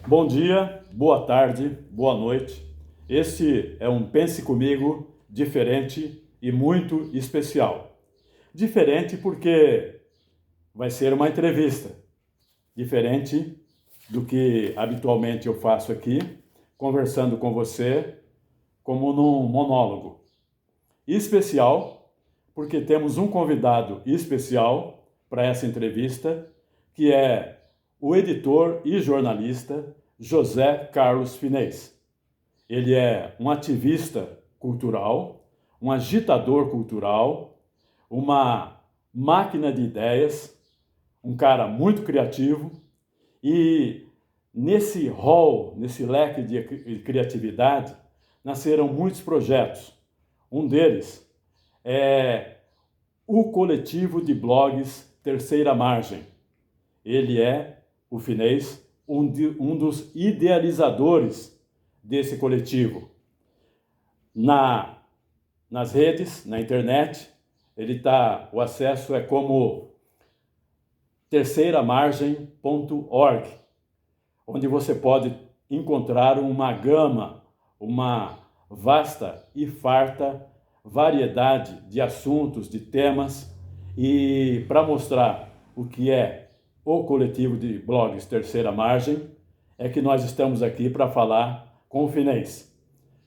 Bom dia, boa tarde, boa noite. Este é um Pense Comigo diferente e muito especial. Diferente porque vai ser uma entrevista, diferente do que habitualmente eu faço aqui, conversando com você como num monólogo. E especial porque temos um convidado especial para essa entrevista, que é o editor e jornalista José Carlos Finez. Ele é um ativista cultural, um agitador cultural, uma máquina de ideias, um cara muito criativo e nesse hall, nesse leque de criatividade, nasceram muitos projetos. Um deles é o coletivo de blogs Terceira Margem. Ele é, o Finez, um dos idealizadores desse coletivo. Nas redes, na internet, o acesso é como terceiramargem.org, onde você pode encontrar uma gama, uma vasta e farta variedade de assuntos, de temas, e para mostrar o que é o coletivo de blogs Terceira Margem, é que nós estamos aqui para falar com o Finez.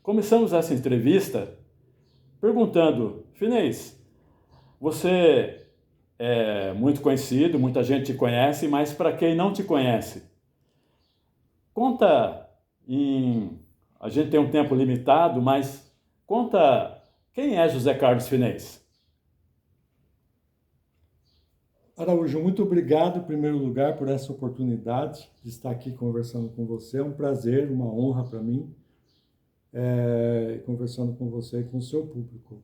Começamos essa entrevista perguntando: Finez, você é muito conhecido, muita gente te conhece, mas para quem não te conhece, conta em... A gente tem um tempo limitado, mas conta quem é José Carlos Finez. Araújo, muito obrigado, em primeiro lugar, por essa oportunidade de estar aqui conversando com você. É um prazer, uma honra para mim, conversando com você e com o seu público.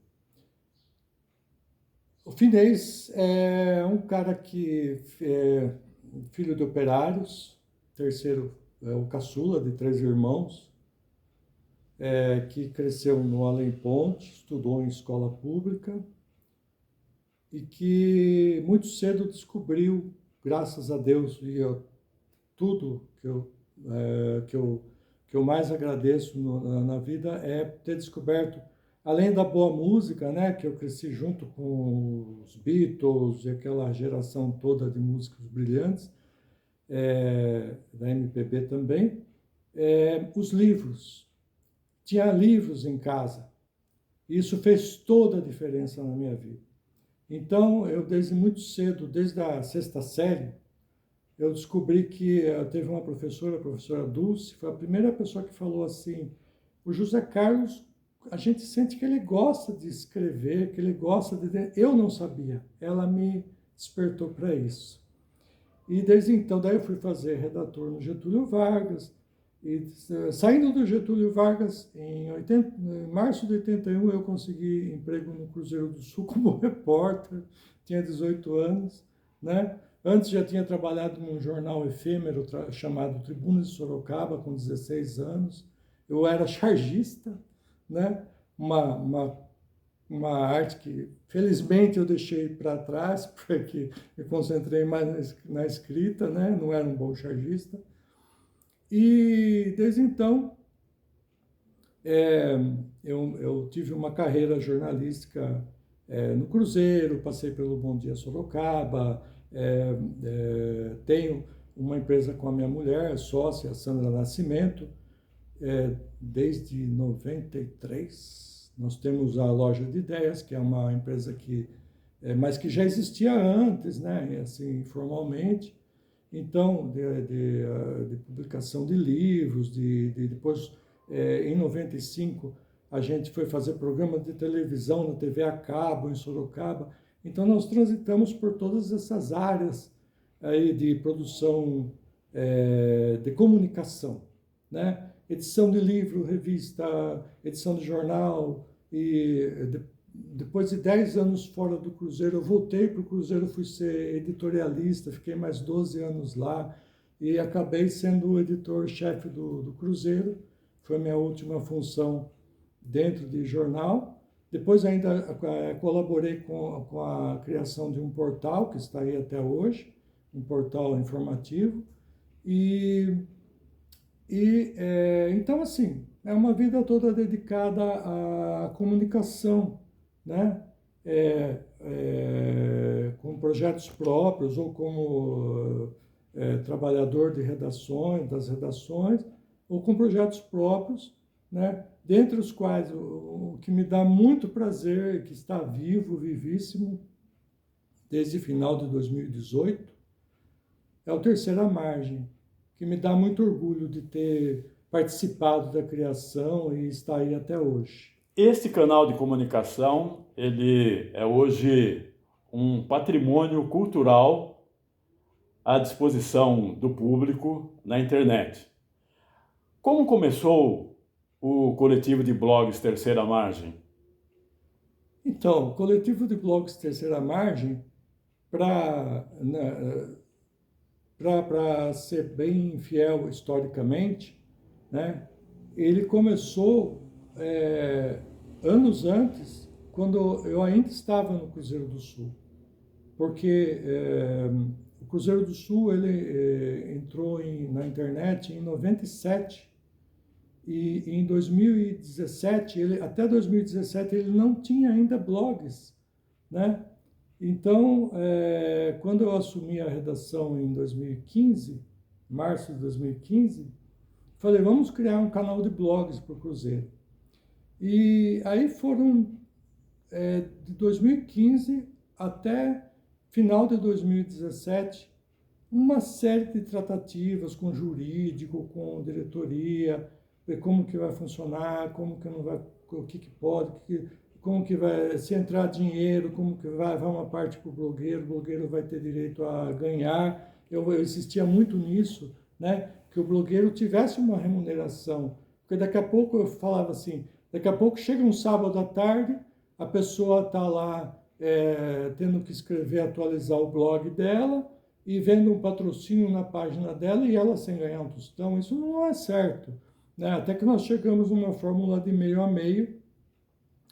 O Finez é um cara que é filho de operários, terceiro, o caçula de três irmãos, que cresceu no Além Ponte, estudou em escola pública e que muito cedo descobriu, graças a Deus, tudo que eu mais agradeço na vida é ter descoberto, além da boa música, né, que eu cresci junto com os Beatles e aquela geração toda de músicos brilhantes, da MPB também, os livros. Tinha livros em casa. Isso fez toda a diferença na minha vida. Então, eu desde muito cedo, desde a sexta série, eu descobri que teve uma professora, a professora Dulce, foi a primeira pessoa que falou assim: o José Carlos, a gente sente que ele gosta de escrever, que ele gosta de... Eu não sabia, ela me despertou para isso. E desde então, daí eu fui fazer redator no Getúlio Vargas, e saindo do Getúlio Vargas, em março de 81, eu consegui emprego no Cruzeiro do Sul como repórter, tinha 18 anos, né? Antes já tinha trabalhado num jornal efêmero chamado Tribuna de Sorocaba, com 16 anos. Eu era chargista, né? Uma, uma, uma arte que, felizmente, eu deixei para trás, porque me concentrei mais na escrita, né? Não era um bom chargista. E, desde então, é, eu tive uma carreira jornalística no Cruzeiro, passei pelo Bom Dia Sorocaba, tenho uma empresa com a minha mulher, sócia, Sandra Nascimento, desde 93. Nós temos a Loja de Ideias, que é uma empresa que, mas que já existia antes, né, assim, formalmente. Então, de publicação de livros, depois, em 95, a gente foi fazer programa de televisão na TV a cabo, em Sorocaba. Então, nós transitamos por todas essas áreas aí de produção, de comunicação, né? Edição de livro, revista, edição de jornal, e depois de 10 anos fora do Cruzeiro, eu voltei para o Cruzeiro, fui ser editorialista, fiquei mais 12 anos lá e acabei sendo o editor-chefe do Cruzeiro. Foi a minha última função dentro de jornal. Depois ainda colaborei com a criação de um portal, que está aí até hoje, um portal informativo. E Então, assim, é uma vida toda dedicada à comunicação, né? Com projetos próprios ou como trabalhador de redações, das redações, ou com projetos próprios, né? Dentre os quais o que me dá muito prazer, que está vivo, vivíssimo, desde final de 2018, é o Terceira Margem, que me dá muito orgulho de ter participado da criação e estar aí até hoje. Este canal de comunicação, ele é hoje um patrimônio cultural à disposição do público na internet. Como começou o coletivo de blogs Terceira Margem? Então, o coletivo de blogs Terceira Margem, para ser bem fiel historicamente, né, ele começou anos antes, quando eu ainda estava no Cruzeiro do Sul, porque o Cruzeiro do Sul ele entrou na internet em 97 e em 2017, até 2017 ele não tinha ainda blogs, né? Então, quando eu assumi a redação em 2015, março de 2015, falei, vamos criar um canal de blogs para o Cruzeiro. E aí foram de 2015 até final de 2017, uma série de tratativas com jurídico, com diretoria, ver como que vai funcionar, como que não vai, o que que pode, como que vai, se entrar dinheiro, como que vai uma parte para o blogueiro vai ter direito a ganhar. Eu insistia muito nisso, né, que o blogueiro tivesse uma remuneração, porque daqui a pouco eu falava assim, daqui a pouco chega um sábado à tarde, a pessoa está lá tendo que escrever, atualizar o blog dela, e vendo um patrocínio na página dela e ela sem ganhar um tostão, isso não é certo, né? Até que nós chegamos numa fórmula de meio a meio,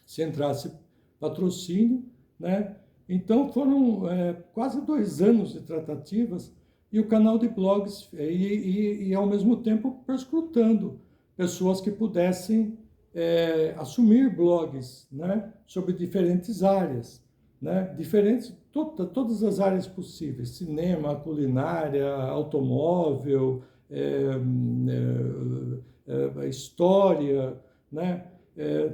se entrasse patrocínio, né? Então foram quase 2 anos de tratativas e o canal de blogs e ao mesmo tempo perscrutando pessoas que pudessem assumir blogs, né? Sobre diferentes áreas, né? Todas as áreas possíveis, cinema, culinária, automóvel, história, né?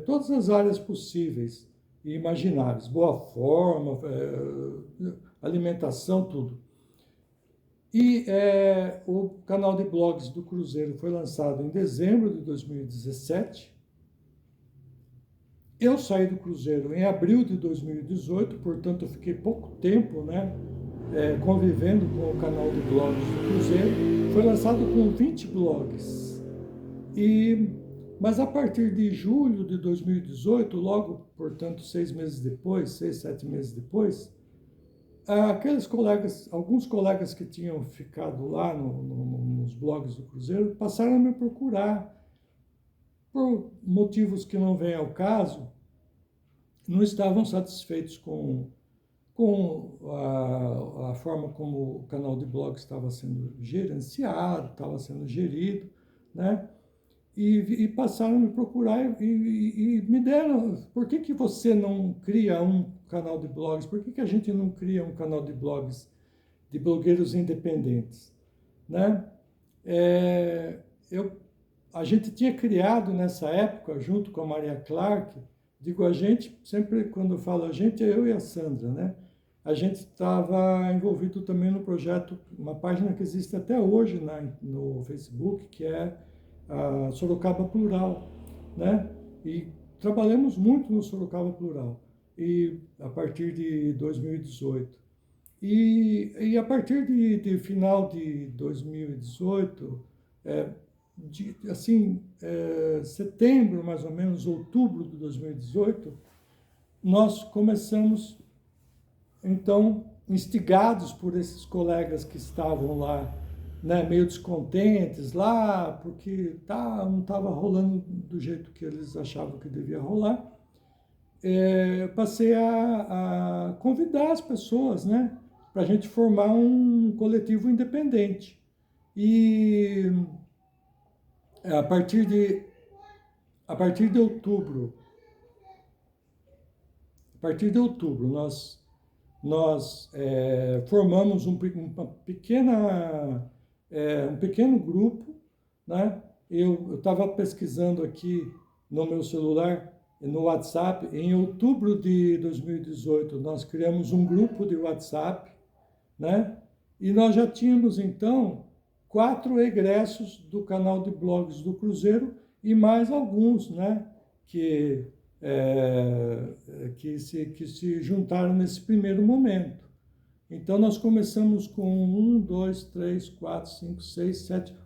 Todas as áreas possíveis e imagináveis, boa forma, alimentação, tudo. E o canal de blogs do Cruzeiro foi lançado em dezembro de 2017. Eu saí do Cruzeiro em abril de 2018, portanto eu fiquei pouco tempo, né, convivendo com o canal de blogs do Cruzeiro. Foi lançado com 20 blogs. Mas a partir de julho de 2018, logo, portanto, 6 meses depois, 6, 7 meses depois, alguns colegas que tinham ficado lá nos blogs do Cruzeiro passaram a me procurar. Por motivos que não vêm ao caso, não estavam satisfeitos com a forma como o canal de blog estava sendo gerenciado, estava sendo gerido, né? E passaram a me procurar e me deram, por que você não cria um canal de blogs? Por que a gente não cria um canal de blogs de blogueiros independentes, né? A gente tinha criado nessa época, junto com a Maria Clark, digo a gente, sempre quando eu falo a gente, é eu e a Sandra, né? A gente estava envolvido também no projeto, uma página que existe até hoje no Facebook, que é a Sorocaba Plural, né? E trabalhamos muito no Sorocaba Plural, e a partir de 2018. E a partir de final de 2018, setembro, mais ou menos, outubro de 2018, nós começamos, então, instigados por esses colegas que estavam lá, né, meio descontentes lá, porque não estava rolando do jeito que eles achavam que devia rolar, passei a convidar as pessoas, né, para a gente formar um coletivo independente. E a partir de, a partir de outubro, nós formamos uma um pequeno grupo, né? Eu estava pesquisando aqui no meu celular, no WhatsApp, em outubro de 2018, nós criamos um grupo de WhatsApp, né? E nós já tínhamos, então, 4 egressos do canal de blogs do Cruzeiro e mais alguns, né? Que, que se juntaram nesse primeiro momento. Então, nós começamos com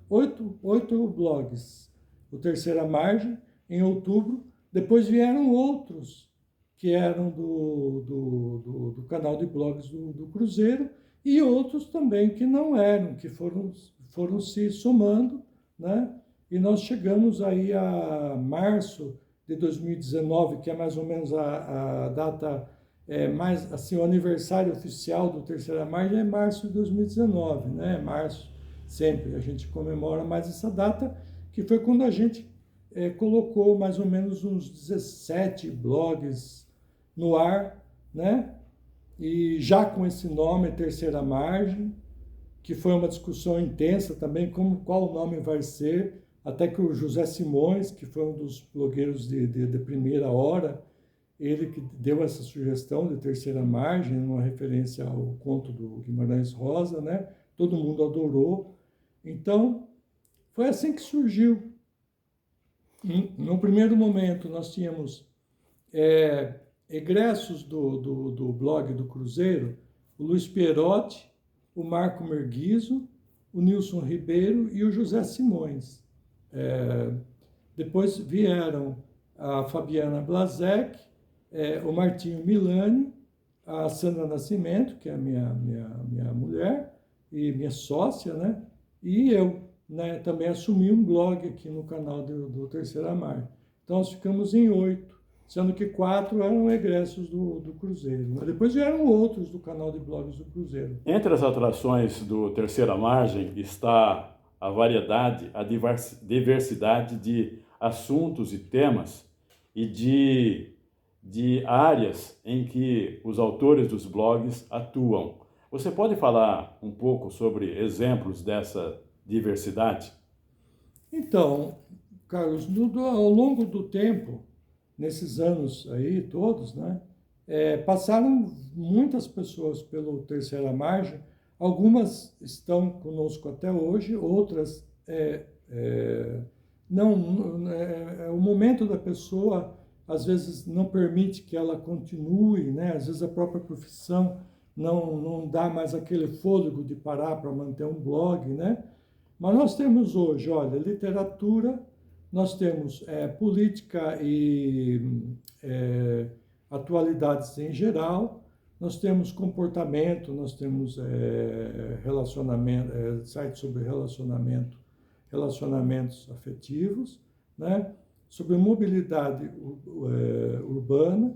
8 blogs. O Terceira Margem, em outubro. Depois vieram outros, que eram do canal de blogs do Cruzeiro, e outros também que não eram, que foram se somando, né? E nós chegamos aí a março de 2019, que é mais ou menos a data mais assim, o aniversário oficial do Terceira Margem é março de 2019, né? Março, sempre a gente comemora mais essa data, que foi quando a gente colocou mais ou menos uns 17 blogs no ar, né? E já com esse nome, Terceira Margem, que foi uma discussão intensa também, qual o nome vai ser, até que o José Simões, que foi um dos blogueiros de primeira hora, ele que deu essa sugestão de Terceira Margem, uma referência ao conto do Guimarães Rosa, né? Todo mundo adorou. Então, foi assim que surgiu. No primeiro momento, nós tínhamos egressos do blog do Cruzeiro, o Luiz Pierotti, o Marco Merguizo, o Nilson Ribeiro e o José Simões. Depois vieram a Fabiana Blasek, o Martinho Milani, a Sandra Nascimento, que é a minha mulher e minha sócia, né? E eu, né, também assumi um blog aqui no canal do Terceira Margem. Então, nós ficamos em 8, sendo que 4 eram egressos do Cruzeiro. Mas depois vieram outros do canal de blogs do Cruzeiro. Entre as atrações do Terceira Margem está a variedade, a diversidade de assuntos e temas e de áreas em que os autores dos blogs atuam. Você pode falar um pouco sobre exemplos dessa diversidade? Então, Carlos, ao longo do tempo, nesses anos aí todos, né, passaram muitas pessoas pelo Terceira Margem. Algumas estão conosco até hoje, outras não. O momento da pessoa às vezes não permite que ela continue, né? Às vezes a própria profissão não dá mais aquele fôlego de parar para manter um blog, né? Mas nós temos hoje, olha, literatura, nós temos política e atualidades em geral, nós temos comportamento, nós temos relacionamento, sites sobre relacionamentos afetivos, né? Sobre mobilidade urbana,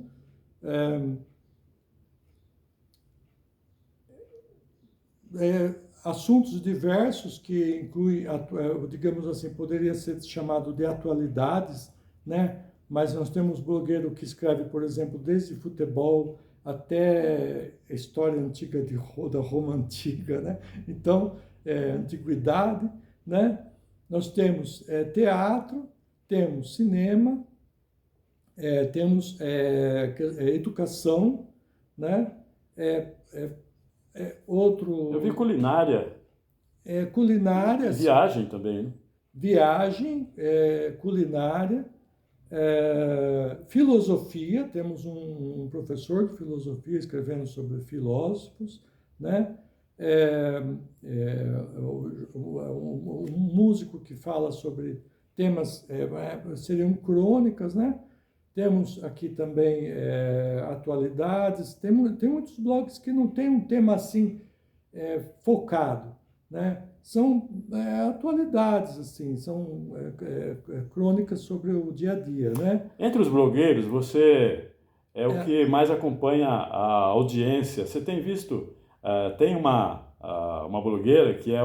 assuntos diversos que incluem, digamos assim, poderia ser chamado de atualidades, né? Mas nós temos blogueiro que escreve, por exemplo, desde futebol até história antiga da Roma antiga, né? Então, antiguidade, né? Nós temos teatro, temos cinema, temos educação, né? Outro... Eu vi culinária. Culinária. Viagem também, né? Viagem, culinária, filosofia, temos um professor de filosofia escrevendo sobre filósofos, né? Um músico que fala sobre temas, seriam crônicas, né? Temos aqui também atualidades, tem muitos blogs que não tem um tema assim focado, né? São atualidades, assim, são crônicas sobre o dia a dia, né? Entre os blogueiros, você é o que mais acompanha a audiência. Você tem visto, tem uma blogueira que é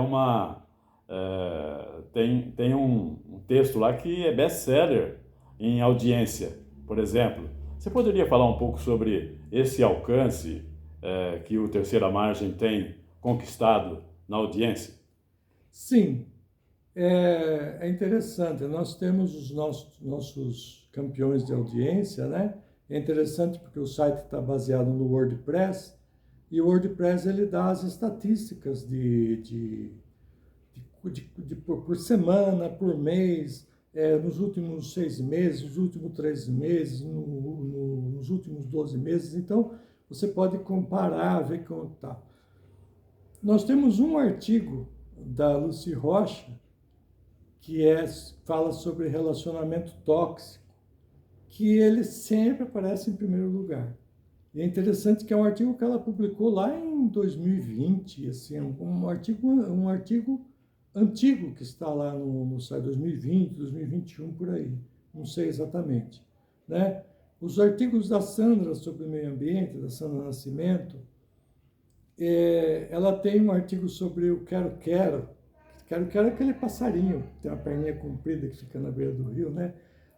tem um texto lá que é best-seller em audiência, por exemplo. Você poderia falar um pouco sobre esse alcance que o Terceira Margem tem conquistado na audiência? Sim, é interessante. Nós temos os nossos campeões de audiência, né? É interessante porque o site está baseado no WordPress e o WordPress ele dá as estatísticas por semana, por mês, nos últimos 6 meses, nos últimos 3 meses, nos últimos 12 meses. Então, você pode comparar, ver como está. Nós temos um artigo da Lucy Rocha que fala sobre relacionamento tóxico, que ele sempre aparece em primeiro lugar. E é interessante que é um artigo que ela publicou lá em 2020, assim, um artigo antigo que está lá no site 2020, 2021, por aí, não sei exatamente, né? Os artigos da Sandra sobre o meio ambiente, da Sandra Nascimento, ela tem um artigo sobre o quero-quero. Quero-quero é aquele passarinho que tem uma perninha comprida que fica na beira do rio, né?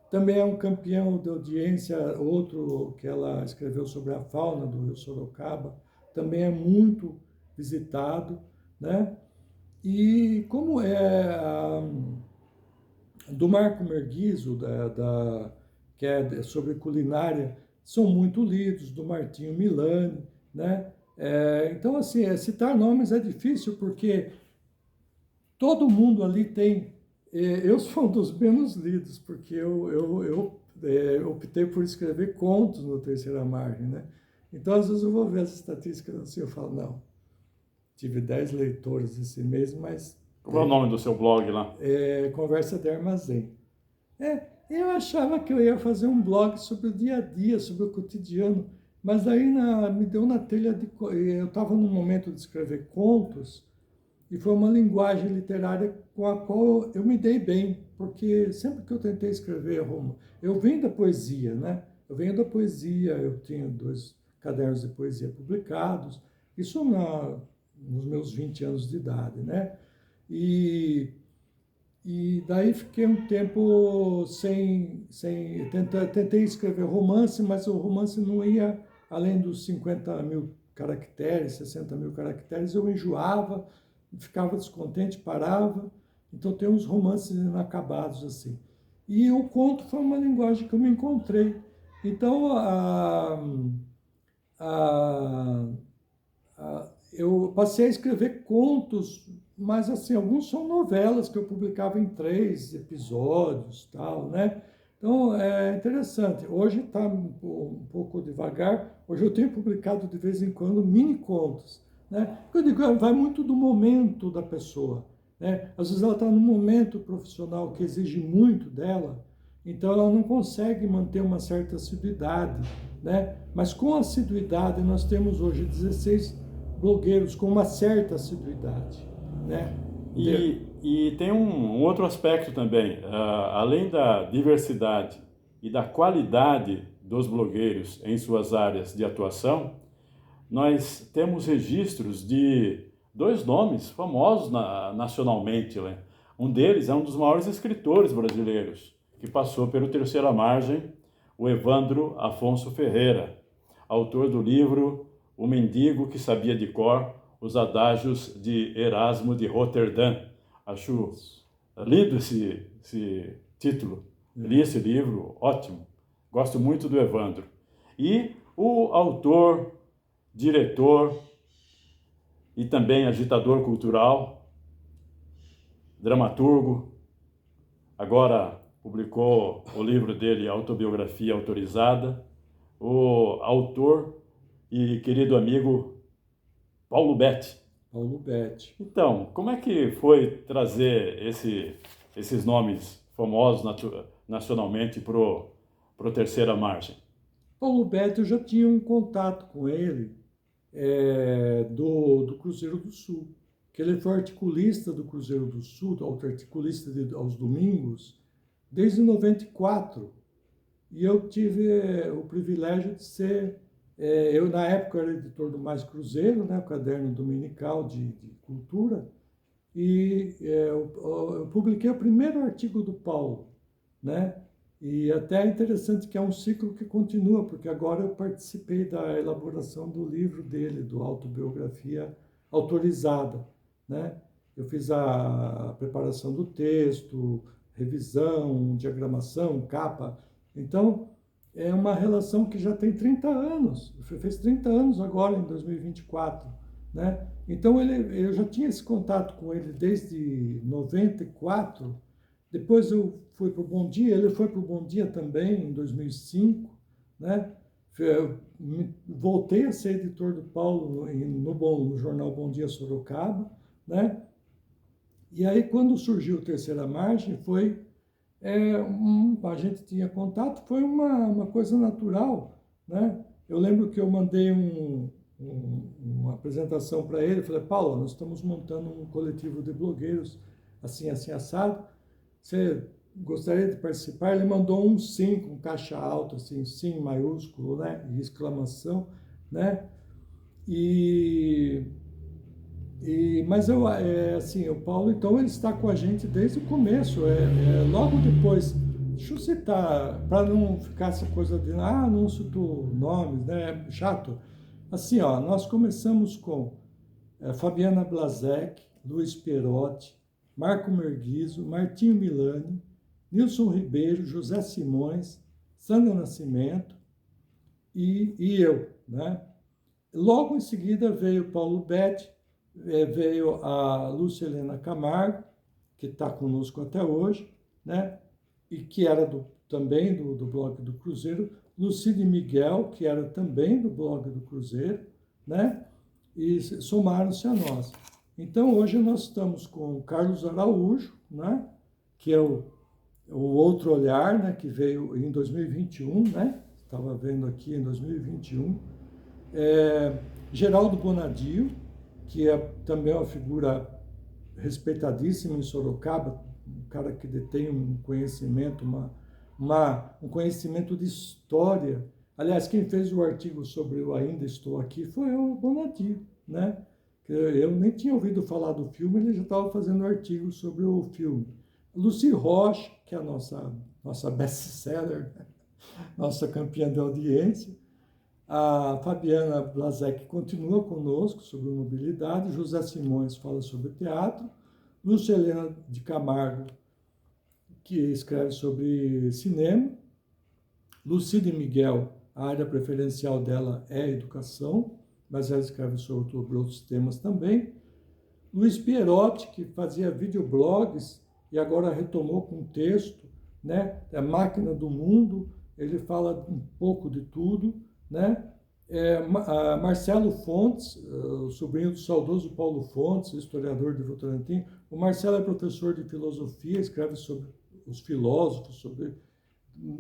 Também é um campeão de audiência, outro que ela escreveu sobre a fauna do Rio Sorocaba, também é muito visitado, né? E como do Marco Merguizo, que é sobre culinária, são muito lidos, do Martinho Milani, né? Então, assim, citar nomes é difícil porque todo mundo ali tem. Eu sou um dos menos lidos, porque eu optei por escrever contos no Terceira Margem, né? Então, às vezes eu vou ver as estatísticas assim, eu falo, não, tive 10 leitores esse mês, mas Qual é o nome do seu blog lá? Conversa de Armazém. Eu achava que eu ia fazer um blog sobre o dia a dia, sobre o cotidiano, mas aí me deu na telha de... Eu estava num momento de escrever contos, e foi uma linguagem literária com a qual eu me dei bem, porque sempre que eu tentei escrever eu venho da poesia, né? Eu venho da poesia, eu tinha 2 cadernos de poesia publicados, isso nos meus 20 anos de idade, né? E daí fiquei um tempo tentei escrever romance, mas o romance não ia além dos 50 mil caracteres, 60 mil caracteres, eu enjoava, ficava descontente, parava. Então tem uns romances inacabados assim. E o conto foi uma linguagem que eu me encontrei. Então a, eu passei a escrever contos, mas assim, alguns são novelas que eu publicava em 3 episódios, tal, né? Então é interessante. Hoje está um pouco devagar. Hoje eu tenho publicado de vez em quando mini contos, né? Eu digo, vai muito do momento da pessoa, né? Às vezes ela está num momento profissional que exige muito dela, então ela não consegue manter uma certa assiduidade, né? Mas com assiduidade nós temos hoje 16 blogueiros com uma certa assiduidade, né? E tem um outro aspecto também, além da diversidade e da qualidade dos blogueiros em suas áreas de atuação, nós temos registros de 2 nomes famosos nacionalmente, né? Um deles é um dos maiores escritores brasileiros, que passou pelo Terceira Margem, o Evandro Afonso Ferreira, autor do livro O Mendigo que Sabia de Cor os Adágios de Erasmo de Roterdã. Acho lindo esse título. Li esse livro, ótimo. Gosto muito do Evandro. E o autor, diretor e também agitador cultural, dramaturgo, agora publicou o livro dele, Autobiografia Autorizada, o autor e querido amigo Paulo Betti. Paulo Betti. Então, como é que foi trazer esses nomes famosos nacionalmente para o Terceira Margem? Paulo Betti, eu já tinha um contato com ele do Cruzeiro do Sul, que ele foi articulista do Cruzeiro do Sul, articulista aos domingos, desde 94. E eu tive o privilégio de ser... eu, na época, era editor do Mais Cruzeiro, né, o caderno dominical de cultura, e eu publiquei o primeiro artigo do Paulo, né? E até é interessante que é um ciclo que continua, porque agora eu participei da elaboração do livro dele, do Autobiografia Autorizada, né? Eu fiz a preparação do texto, revisão, diagramação, capa. Então, é uma relação que já tem 30 anos, fez 30 anos agora, em 2024, né? Então, eu já tinha esse contato com ele desde 94. Depois eu fui para o Bom Dia, ele foi para o Bom Dia também, em 2005, né? Voltei a ser editor do Paulo no jornal Bom Dia Sorocaba, né? E aí, quando surgiu o Terceira Margem, a gente tinha contato, foi uma coisa natural, né? Eu lembro que eu mandei uma apresentação para ele, falei, Paulo, nós estamos montando um coletivo de blogueiros, assim, assim, assado, você gostaria de participar? Ele mandou um sim, com caixa alta, assim, sim maiúsculo, né? E exclamação, né? E mas assim, o Paulo, então, ele está com a gente desde o começo, logo depois. Deixa eu citar, para não ficar essa coisa de, não cito nomes, né? Chato. Assim, ó, nós começamos com Fabiana Blasek, Luiz Perotti, Marco Merguizo, Martinho Milani, Nilson Ribeiro, José Simões, Sandra Nascimento e eu, né? Logo em seguida veio Paulo Betti, veio a Lúcia Helena Camargo, que está conosco até hoje, né? E que era também do blog do Cruzeiro, Lucide Miguel, que era também do blog do Cruzeiro, né? E somaram-se a nós. Então, hoje nós estamos com o Carlos Araújo, né? Que é o Outro Olhar, né? Que veio em 2021, né? Estava vendo aqui em 2021. Geraldo Bonadio, que é também uma figura respeitadíssima em Sorocaba, um cara que detém um conhecimento, um conhecimento de história. Aliás, quem fez o artigo sobre o Ainda Estou Aqui foi o Bonadio, né? Eu nem tinha ouvido falar do filme, ele já estava fazendo artigo sobre o filme. Lucy Rocha, que é a nossa best-seller, nossa campeã de audiência. A Fabiana Blasek continua conosco sobre mobilidade, José Simões fala sobre teatro, Lúcia Helena de Camargo, que escreve sobre cinema, Lucide Miguel, a área preferencial dela é educação, mas ela escreve sobre outros temas também, Luiz Pierotti, que fazia videoblogs e agora retomou com texto, né? É Máquina do Mundo, ele fala um pouco de tudo, né? Marcelo Fontes, o sobrinho do saudoso Paulo Fontes, historiador de Votorantim. O Marcelo é professor de filosofia, escreve sobre os filósofos, sobre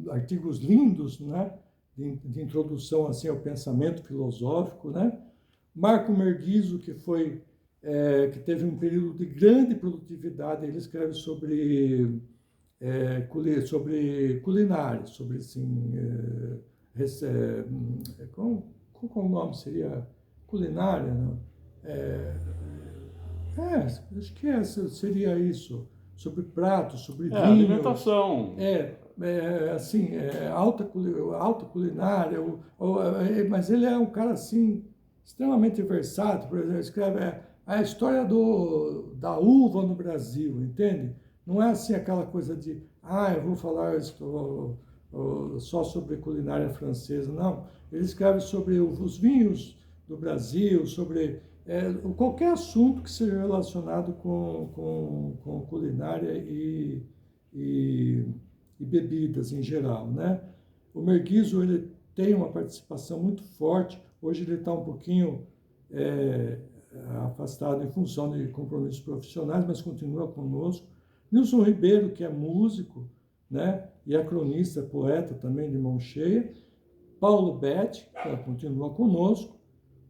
artigos lindos, né? De introdução assim, ao pensamento filosófico, né? Marco Merguizo, que teve um período de grande produtividade, ele escreve sobre culinária, sobre assim, qual o nome seria? Culinária, não? Acho que seria isso, sobre pratos, sobre vinhos. Alimentação. Assim, alta culinária, mas ele é um cara assim, extremamente versátil. Por exemplo, escreve a história da uva no Brasil, entende? Não é assim aquela coisa de, eu vou falar só sobre culinária francesa, não. Ele escreve sobre os vinhos do Brasil, sobre qualquer assunto que seja relacionado com culinária e bebidas em geral, né? O Merguizo, ele tem uma participação muito forte. Hoje ele está um pouquinho afastado em função de compromissos profissionais, mas continua conosco. Nilson Ribeiro, que é músico, né? E é cronista, poeta também de mão cheia. Paulo Betti, que continua conosco.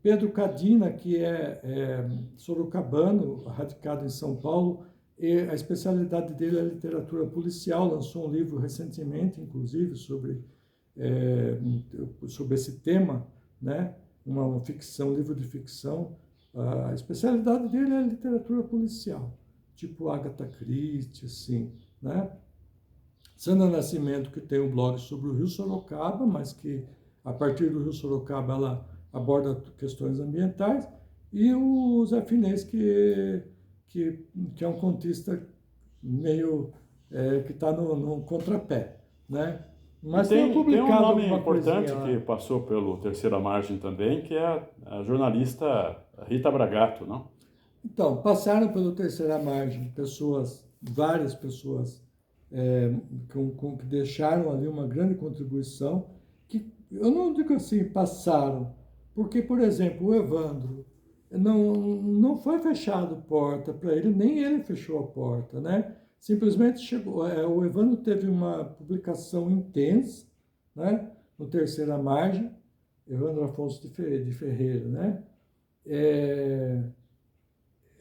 Pedro Cadina, que é sorocabano, radicado em São Paulo, e a especialidade dele é literatura policial, lançou um livro recentemente, inclusive, sobre esse tema, né? Um livro de ficção. A especialidade dele é literatura policial. tipo Agatha Christie, assim, né? Sandra Nascimento, que tem um blog sobre o Rio Sorocaba, mas que a partir do Rio Sorocaba ela aborda questões ambientais, e o Zé Finez, que é um contista meio que está no contrapé, né? E Mas tenho tem um publicado nome alguma coisinha importante que lá. passou pelo Terceira Margem também, que é a jornalista Rita Bragato, não? Então, passaram pelo Terceira Margem pessoas, várias pessoas que deixaram ali uma grande contribuição, que eu não digo assim, passaram, porque, por exemplo, o Evandro, não foi fechado porta para ele, nem ele fechou a porta, né? Simplesmente chegou, o Evandro teve uma publicação intensa, né? No Terceira Margem, Evandro Afonso de Ferreira, né? É,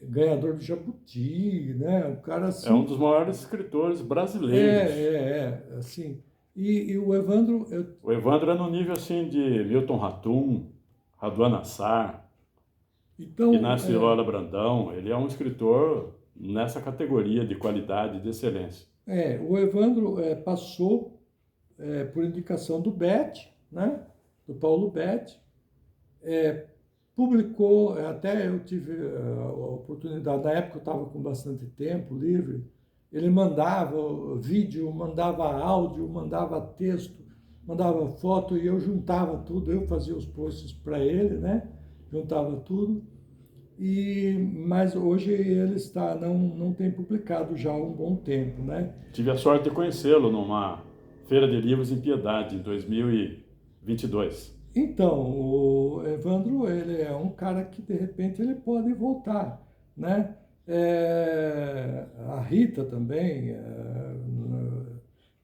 ganhador do Jabuti, né? O cara É um assim, dos maiores escritores brasileiros. assim. E o Evandro, O Evandro é no nível assim de Milton Ratum, Raduan Nassar, então, Inácio de Lola Brandão. Ele é um escritor nessa categoria de qualidade e de excelência. o Evandro passou por indicação do Bet, né? Do Paulo Bet, publicou, até eu tive a oportunidade, na época eu estava com bastante tempo livre, ele mandava vídeo, mandava áudio, mandava texto, mandava foto e eu juntava tudo, eu fazia os posts para ele, né? Juntava tudo. Mas hoje ele não tem publicado já há um bom tempo, né? Tive a sorte de conhecê-lo numa feira de livros em Piedade, em 2022. Então, o Evandro, ele é um cara que de repente ele pode voltar, né? A Rita também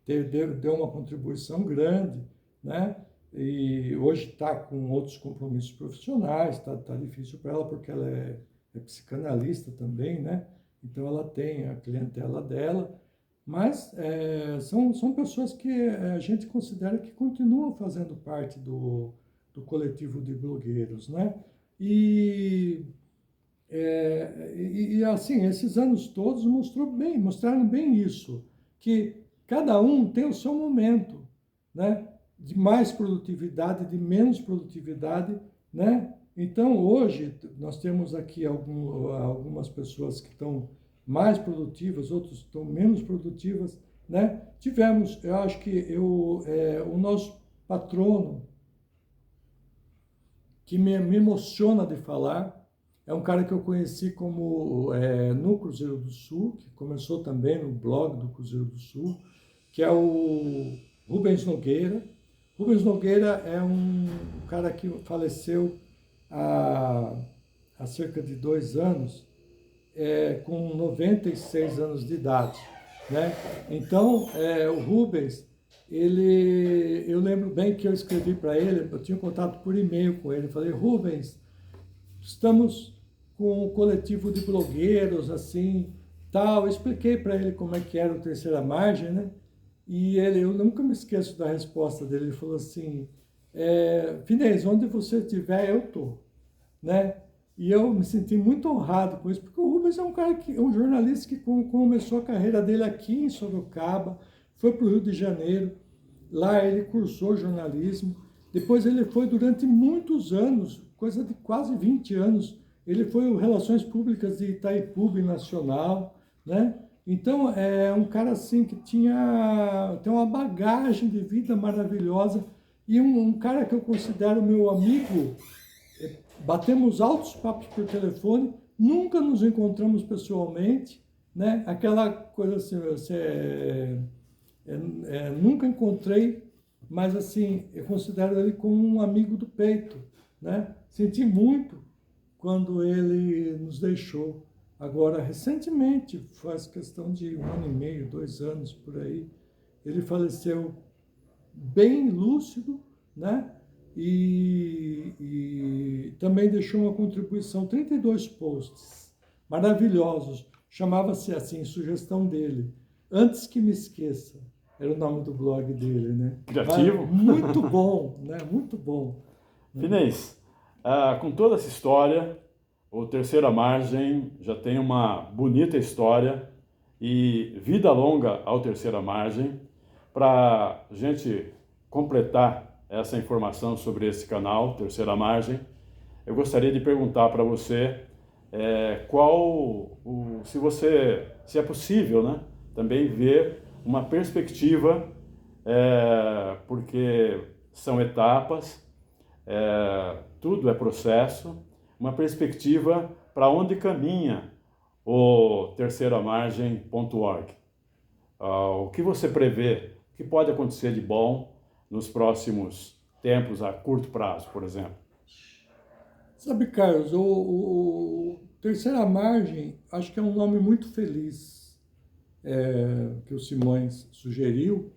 deu uma contribuição grande, né? E hoje está com outros compromissos profissionais, tá difícil para ela porque ela é psicanalista também, né? Então ela tem a clientela dela, mas são pessoas que a gente considera que continuam fazendo parte do coletivo de blogueiros, né? E, assim, esses anos todos mostraram bem isso, que cada um tem o seu momento, né? De mais produtividade, de menos produtividade, né? Então, hoje, nós temos aqui algumas pessoas que estão mais produtivas, outros estão menos produtivas, né? Eu acho que o nosso patrono, que me emociona de falar, é um cara que eu conheci no Cruzeiro do Sul, que começou também no blog do Cruzeiro do Sul, que é o Rubens Nogueira. Rubens Nogueira é um cara que faleceu há cerca de 2 anos, com 96 anos de idade, né? Então, o Rubens, eu lembro bem que eu escrevi para ele, eu tinha contato por e-mail com ele, falei, Rubens, estamos com um coletivo de blogueiros, assim, tal. Eu expliquei para ele como é que era o Terceira Margem, né? E eu nunca me esqueço da resposta dele. Ele falou assim: Finez, onde você estiver, eu tô, né? E eu me senti muito honrado com isso, porque o Rubens é um cara um jornalista que começou a carreira dele aqui em Sorocaba, foi para o Rio de Janeiro, lá ele cursou jornalismo, depois ele foi durante muitos anos, coisa de quase 20 anos, ele foi o Relações Públicas de Itaipu Nacional, né? Então, é um cara assim que tem uma bagagem de vida maravilhosa e um cara que eu considero meu amigo. Batemos altos papos por telefone, nunca nos encontramos pessoalmente, né? Aquela coisa assim, nunca encontrei, mas assim, eu considero ele como um amigo do peito, né? Senti muito quando ele nos deixou. Agora, recentemente, faz questão de 1 ano e meio, 2 anos por aí, ele faleceu bem lúcido, né? E também deixou uma contribuição, 32 posts maravilhosos. Chamava-se assim, sugestão dele. Antes que me esqueça, era o nome do blog dele, né? Criativo. Muito bom, né? Muito bom. Né? Finez, com toda essa história, o Terceira Margem já tem uma bonita história e vida longa ao Terceira Margem. Para a gente completar essa informação sobre esse canal, Terceira Margem, eu gostaria de perguntar para você se é possível, né, também ver uma perspectiva, porque são etapas, tudo é processo, uma perspectiva para onde caminha o terceiramargem.org. O que você prevê, o que pode acontecer de bom nos próximos tempos, a curto prazo, por exemplo? Sabe, Carlos, o Terceira Margem, acho que é um nome muito feliz, que o Simões sugeriu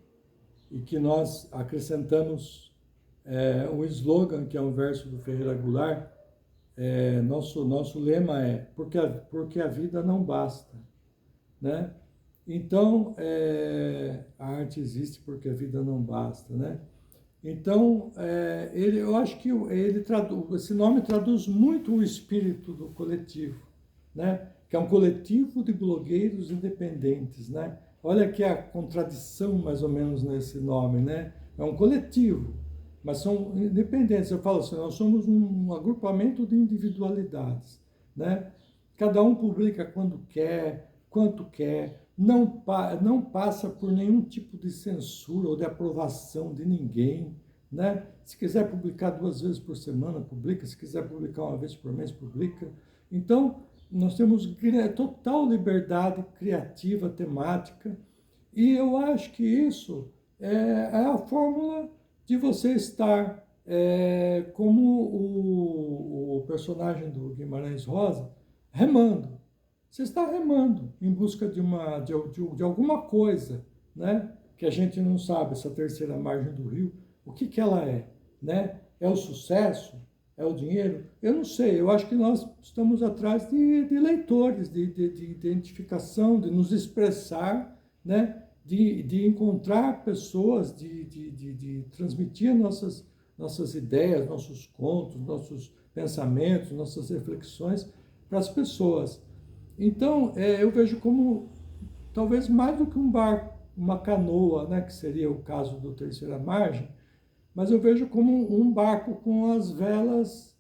e que nós acrescentamos um slogan, que é um verso do Ferreira Goulart. Nosso lema é porque a vida não basta, né? Então, a arte existe porque a vida não basta, né? Então, eu acho que esse nome traduz muito o espírito do coletivo, né? Que é um coletivo de blogueiros independentes, né? Olha que a contradição, mais ou menos, nesse nome, né? É um coletivo, mas são independentes. Eu falo assim, nós somos um agrupamento de individualidades, né? Cada um publica quando quer, quanto quer, não passa por nenhum tipo de censura ou de aprovação de ninguém, né? Se quiser publicar 2 vezes por semana, publica. Se quiser publicar 1 vez por mês, publica. Então, nós temos total liberdade criativa, temática, e eu acho que isso é a fórmula de você estar, como o personagem do Guimarães Rosa, remando. Você está remando em busca de alguma coisa, né? Que a gente não sabe, essa terceira margem do rio, o que ela é, né? É o sucesso? É o dinheiro? Eu não sei, eu acho que nós estamos atrás de leitores, de identificação, de nos expressar, né? De encontrar pessoas, de transmitir nossas ideias, nossos contos, nossos pensamentos, nossas reflexões para as pessoas. Então, eu vejo como talvez mais do que um barco, uma canoa, né, que seria o caso do Terceira Margem, mas eu vejo como um barco com as velas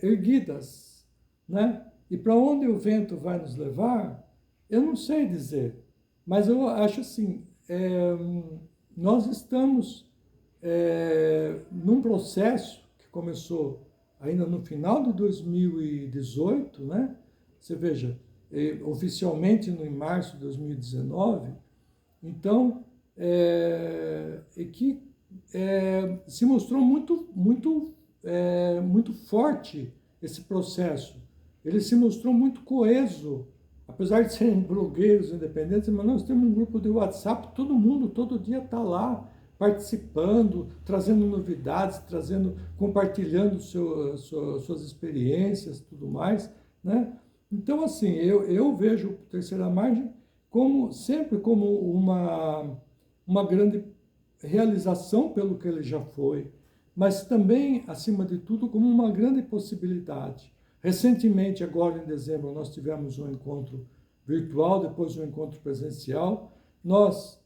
erguidas, né? E para onde o vento vai nos levar, eu não sei dizer, mas eu acho assim, nós estamos num processo que começou ainda no final de 2018, né? Você veja, oficialmente em março de 2019, então, que se mostrou muito forte esse processo. Ele se mostrou muito coeso, apesar de serem blogueiros independentes, mas nós temos um grupo de WhatsApp, todo mundo, todo dia está lá, participando, trazendo novidades, compartilhando suas experiências, tudo mais, né? Então, assim, eu vejo o Terceira Margem sempre como uma grande realização pelo que ele já foi, mas também, acima de tudo, como uma grande possibilidade. Recentemente, agora em dezembro, nós tivemos um encontro virtual, depois um encontro presencial. Nós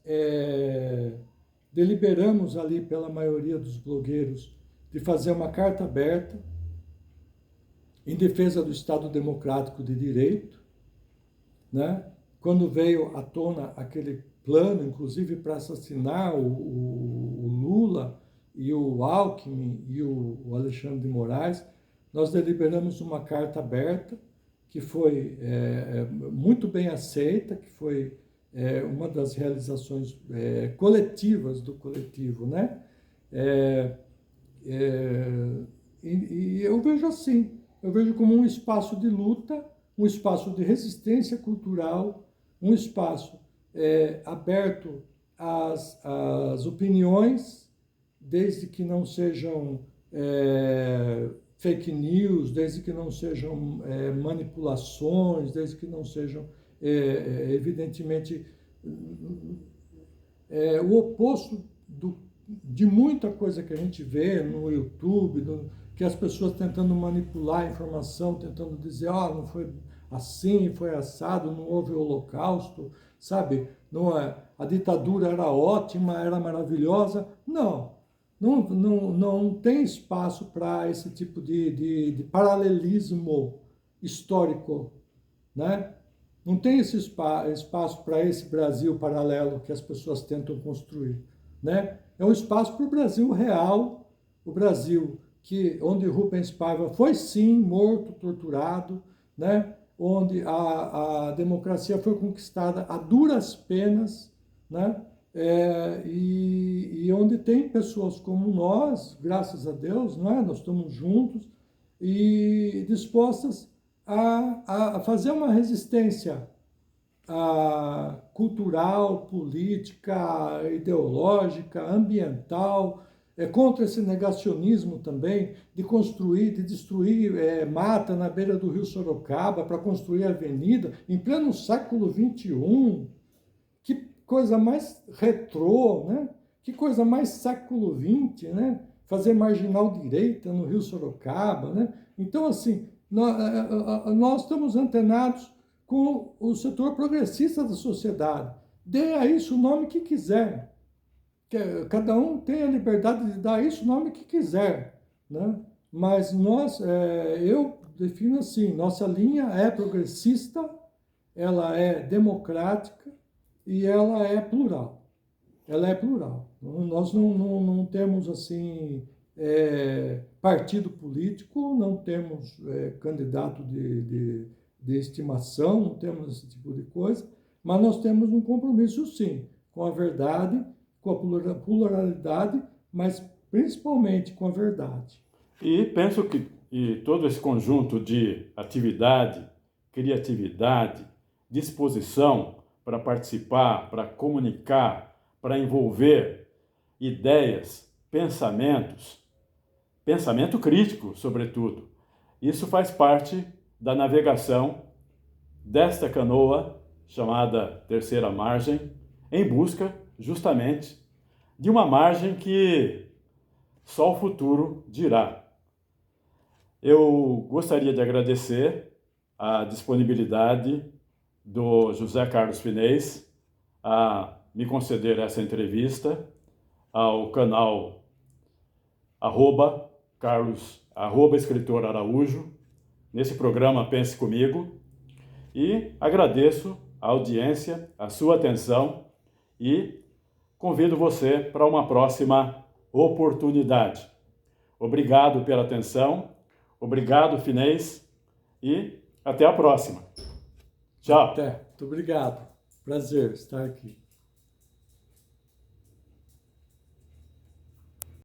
deliberamos ali, pela maioria dos blogueiros, de fazer uma carta aberta em defesa do Estado Democrático de Direito, né? Quando veio à tona aquele plano, inclusive para assassinar o Lula e o Alckmin e o Alexandre de Moraes, nós deliberamos uma carta aberta que foi muito bem aceita, que foi uma das realizações coletivas do coletivo, né? E eu vejo assim, eu vejo como um espaço de luta, um espaço de resistência cultural, um espaço aberto às opiniões, desde que não sejam fake news, desde que não sejam manipulações, desde que não sejam, evidentemente, o oposto de muita coisa que a gente vê no YouTube, que as pessoas tentando manipular a informação, tentando dizer, não foi assim, foi assado, não houve holocausto, sabe? Não é, a ditadura era ótima, era maravilhosa. Não tem espaço para esse tipo de paralelismo histórico, né? Não tem esse espaço para esse Brasil paralelo que as pessoas tentam construir, né? É um espaço para o Brasil real, o Brasil onde Rubens Paiva foi sim morto, torturado, né? Onde a democracia foi conquistada a duras penas, né? E onde tem pessoas como nós, graças a Deus, não é? Nós estamos juntos e dispostas a fazer uma resistência cultural, política, ideológica, ambiental, contra esse negacionismo também, de construir, de destruir mata na beira do rio Sorocaba para construir avenida, em pleno século XXI. Que coisa mais retrô, né? Que coisa mais século XX, né? Fazer marginal direita no rio Sorocaba, né? Então, assim, nós estamos antenados com o setor progressista da sociedade. Dê a isso o nome que quiser. Cada um tem a liberdade de dar isso o nome que quiser, né? Mas eu defino assim, nossa linha é progressista, ela é democrática e ela é plural. Ela é plural. Nós não temos assim partido político, não temos candidato de estimação, não temos esse tipo de coisa, mas nós temos um compromisso, sim, com a verdade, com a pluralidade, mas principalmente com a verdade. E penso que todo esse conjunto de atividade, criatividade, disposição para participar, para comunicar, para envolver ideias, pensamentos, pensamento crítico, sobretudo, isso faz parte da navegação desta canoa chamada Terceira Margem, em busca justamente de uma margem que só o futuro dirá. Eu gostaria de agradecer a disponibilidade do José Carlos Finez a me conceder essa entrevista, ao canal @escritor Araújo, nesse programa Pense Comigo, e agradeço a audiência, a sua atenção e convido você para uma próxima oportunidade. Obrigado pela atenção, obrigado, Finez, e até a próxima. Tchau. Até. Muito obrigado. Prazer estar aqui.